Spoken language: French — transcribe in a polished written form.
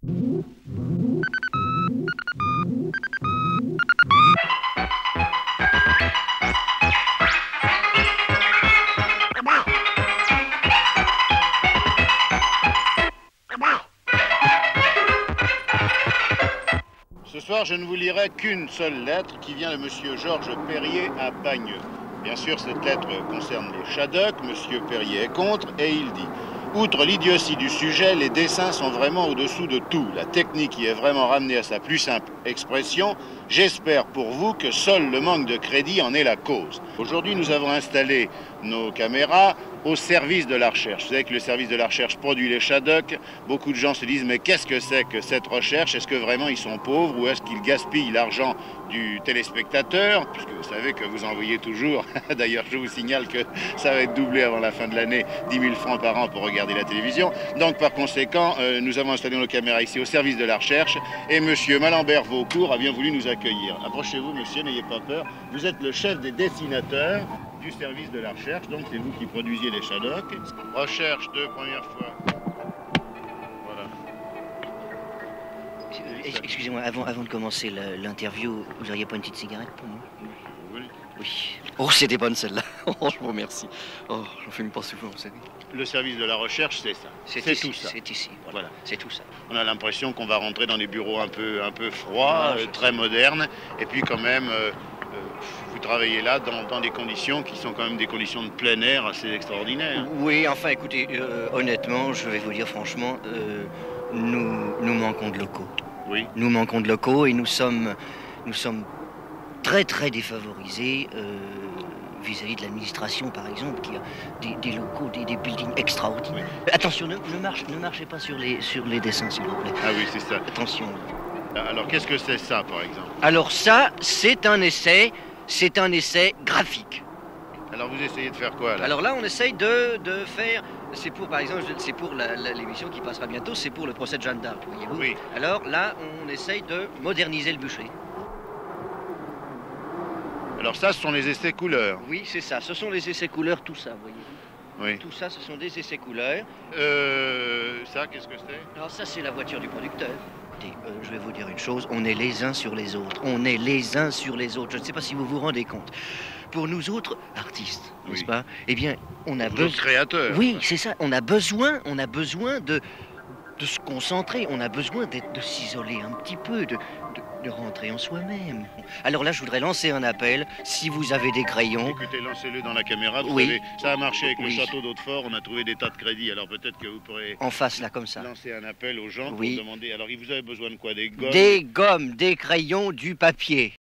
Ce soir, je ne vous lirai qu'une seule lettre qui vient de Monsieur Georges Perrier à Bagneux. Bien sûr, cette lettre concerne les Shadocks. Monsieur Perrier est contre et il dit: outre l'idiotie du sujet, les dessins sont vraiment au-dessous de tout. La technique y est vraiment ramenée à sa plus simple expression. J'espère pour vous que seul le manque de crédit en est la cause. Aujourd'hui, nous avons installé nos caméras au service de la recherche. Vous savez que le service de la recherche produit les Shadocks. Beaucoup de gens se disent: mais qu'est-ce que c'est que cette recherche? Est-ce que vraiment ils sont pauvres ou est-ce qu'ils gaspillent l'argent du téléspectateur? Puisque vous savez que vous envoyez toujours, d'ailleurs je vous signale que ça va être doublé avant la fin de l'année, 10 000 francs par an pour regarder la télévision. Donc par conséquent, nous avons installé nos caméras ici au service de la recherche et monsieur Malambert Vaucourt a bien voulu nous accueillir. Approchez-vous monsieur, n'ayez pas peur. Vous êtes le chef des dessinateurs du service de la recherche, donc c'est vous qui produisiez les Shadocks. Recherche de première fois. Voilà. Excusez-moi, avant de commencer l'interview, vous n'auriez pas une petite cigarette pour moi? Oui. Oui. Oh, c'était bonne celle-là. Oh, je vous remercie. Oh, j'en fume pas souvent, vous savez. Le service de la recherche, c'est ça. C'est tout ça. C'est ici, voilà. C'est tout ça. On a l'impression qu'on va rentrer dans des bureaux un peu froids, très modernes, et puis quand même, vous travaillez là dans des conditions qui sont quand même des conditions de plein air assez extraordinaires. Oui, enfin, écoutez, honnêtement, je vais vous dire franchement, nous manquons de locaux. Oui. Nous manquons de locaux et nous sommes très très défavorisés vis-à-vis de l'administration, par exemple, qui a des locaux, des buildings extraordinaires. Oui. Attention, ne marchez pas sur les dessins, s'il vous plaît. Ah oui, c'est ça. Attention. Alors, qu'est-ce que c'est ça, par exemple? Alors ça, c'est un essai graphique. Alors, vous essayez de faire quoi, là? Alors là, on essaye de faire... C'est pour, par exemple, c'est pour l'émission qui passera bientôt, c'est pour le procès de Jeanne d'Arc, voyez-vous. Oui. Alors là, on essaye de moderniser le bûcher. Alors ça, ce sont les essais couleurs. Oui, c'est ça. Ce sont les essais couleurs, tout ça, voyez-vous. Oui. Tout ça, ce sont des essais couleurs. Ça, qu'est-ce que c'est? Alors ça, c'est la voiture du producteur. Écoutez, je vais vous dire une chose, on est les uns sur les autres. On est les uns sur les autres. Je ne sais pas si vous vous rendez compte. Pour nous autres artistes, n'est-ce Oui. pas? Eh bien, on a besoin... créateurs. Oui, c'est ça. On a besoin de se concentrer. On a besoin de s'isoler un petit peu, de rentrer en soi-même. Alors là, je voudrais lancer un appel. Si vous avez des crayons... Écoutez, lancez-le dans la caméra. Vous Oui. savez, ça a marché avec Oui. le château d'Hautefort. On a trouvé des tas de crédits. Alors peut-être que vous pourrez... En face, là, comme ça. Lancer un appel aux gens Oui. pour demander... Alors, vous avez besoin de quoi? Des gommes? Des gommes, des crayons, du papier.